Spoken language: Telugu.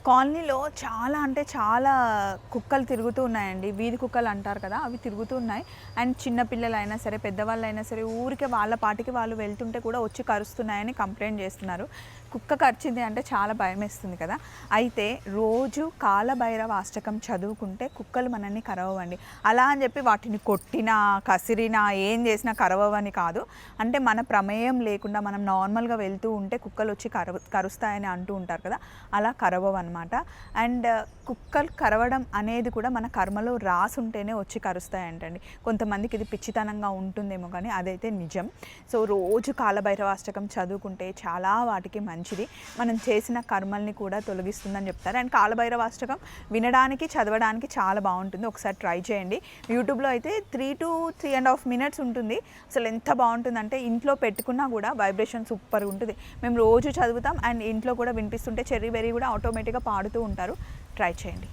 కాలనీలో చాలా అంటే చాలా కుక్కలు తిరుగుతూ ఉన్నాయండి. వీధి కుక్కలు అంటారు కదా, అవి తిరుగుతూ ఉన్నాయి. అండ్ చిన్న పిల్లలైనా సరే, పెద్దవాళ్ళైనా సరే ఊరికే వాళ్ళ పాటికి వాళ్ళు వెళ్తుంటే కూడా వచ్చి కరుస్తున్నాయని కంప్లైంట్ చేస్తున్నారు. కుక్క కరిచింది అంటే చాలా భయమేస్తుంది కదా. అయితే రోజు కాలభైరవ అష్టకం చదువుకుంటే కుక్కలు మనల్ని కరవవండి. అలా అని చెప్పి వాటిని కొట్టినా, కసిరినా, ఏం చేసినా కరవవని కాదు. అంటే మన ప్రమేయం లేకుండా మనం నార్మల్గా వెళ్తూ ఉంటే కుక్కలు వచ్చి కరుస్తాయని అంటూ ఉంటారు కదా, అలా కరవవన్నమాట. అండ్ కుక్కలు కరవడం అనేది కూడా మన కర్మలో రాసుంటేనే వచ్చి కరుస్తాయంటండి. కొంతమందికి ఇది పిచ్చితనంగా ఉంటుందేమో కానీ అదైతే నిజం. సో రోజు కాలభైరవాష్టకం చదువుకుంటే చాలా వాటికి మంచిది. మనం చేసిన కర్మల్ని కూడా తొలగిస్తుందని చెప్తారు. అండ్ కాలభైరవాష్టకం వినడానికి, చదవడానికి చాలా బాగుంటుంది. ఒకసారి ట్రై చేయండి. యూట్యూబ్లో అయితే 3 to 3.5 minutes ఉంటుంది. అసలు ఎంత బాగుంటుందంటే ఇంట్లో పెట్టుకున్నా కూడా వైబ్రేషన్ సూపర్ ఉంటుంది. మేము రోజు చదువుతాం అండ్ ఇంట్లో కూడా వినిపిస్తుంటే చెర్రీ బెర్రీ కూడా ఆటోమేటిక్గా పాడుతూ ఉంటారు. ట్రై చేయండి.